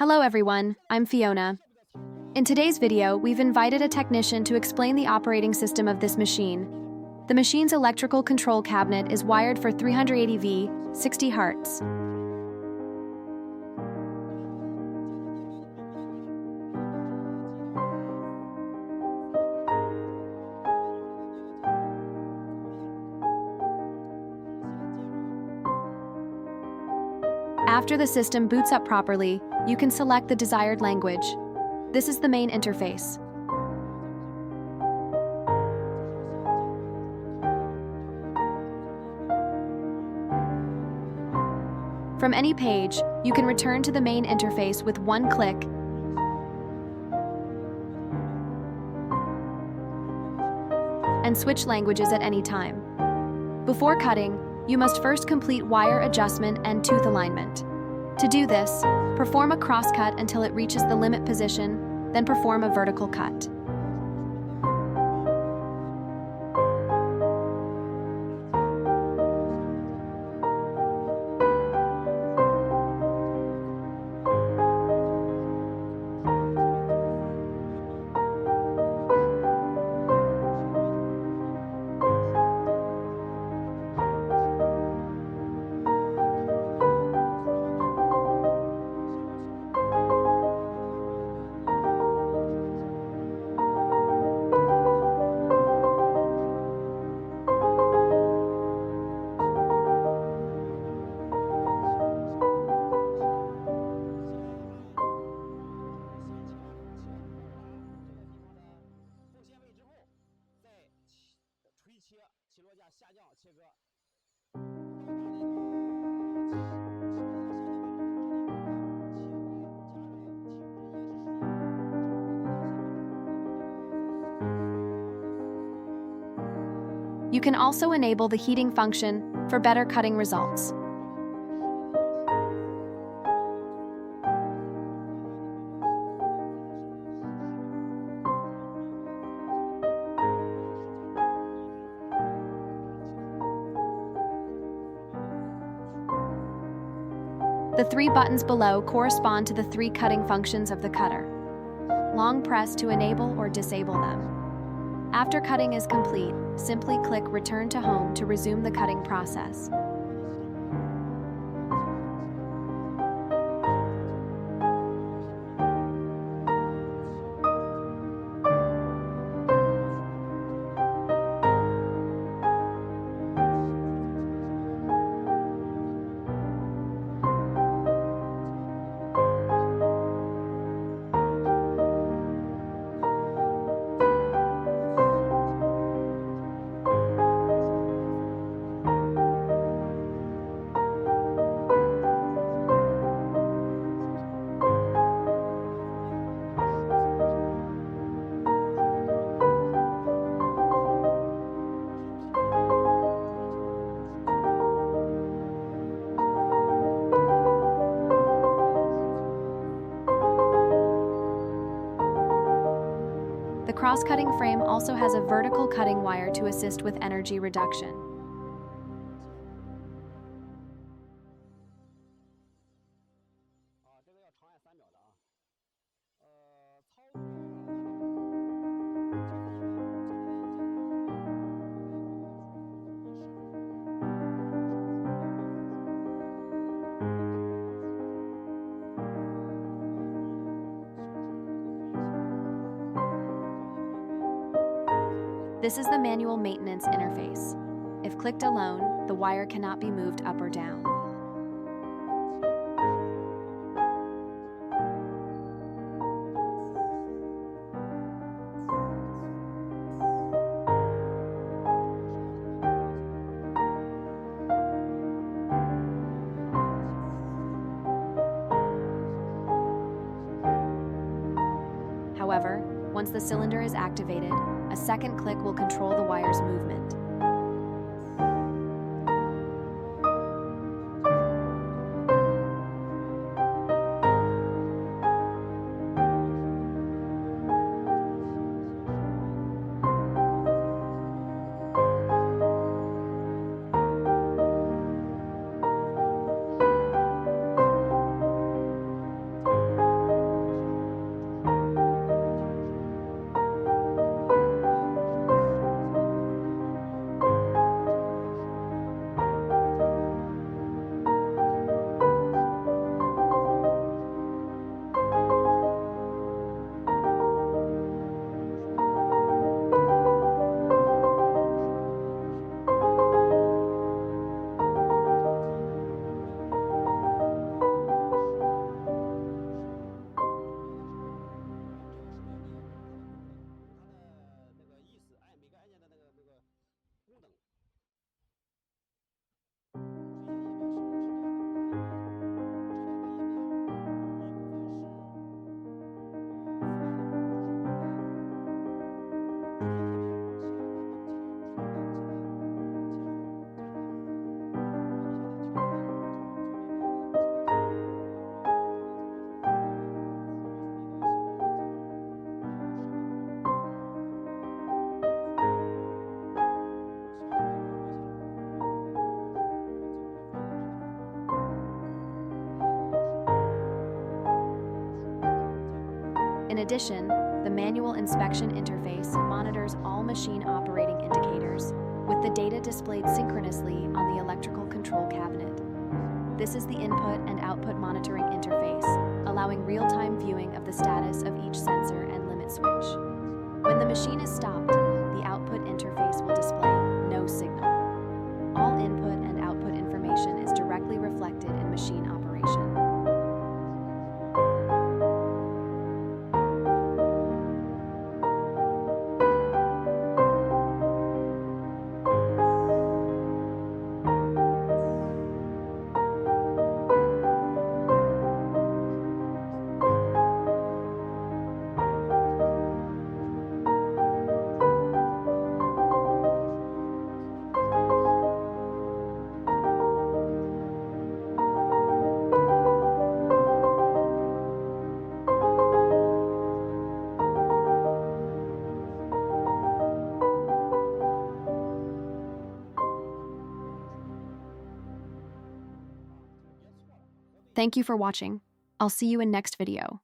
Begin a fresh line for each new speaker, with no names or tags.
Hello everyone, I'm Fiona. In today's video, we've invited a technician to explain the operating system of this machine. The machine's electrical control cabinet is wired for 380V, 60 Hz. After the system boots up properly, you can select the desired language. This is the main interface. From any page, you can return to the main interface with one click. And switch languages at any time. Before cutting, you must first complete wire adjustment and tooth alignment. To do this, perform a crosscut until it reaches the limit position, then perform a vertical cut. You can also enable the heating function for better cutting results. The three buttons below correspond to the three cutting functions of the cutter. Long press to enable or disable them. After cutting is complete, simply click Return to Home to resume the cutting process. The cross-cutting frame also has a vertical cutting wire to assist with energy reduction. This is the manual maintenance interface. If clicked alone, the wire cannot be moved up or down. However, once the cylinder is activated, a second click will control the wire's movement. addition, the manual inspection interface monitors all machine operating indicators, with the data displayed synchronously on the electrical control cabinet. This is the input and output monitoring interface, allowing real-time viewing of the status of each sensor and limit switch. When the machine is stopped, the output interface will display no signal. All input and output information is directly reflected in machine operation. Thank you for watching. I'll see you in next video.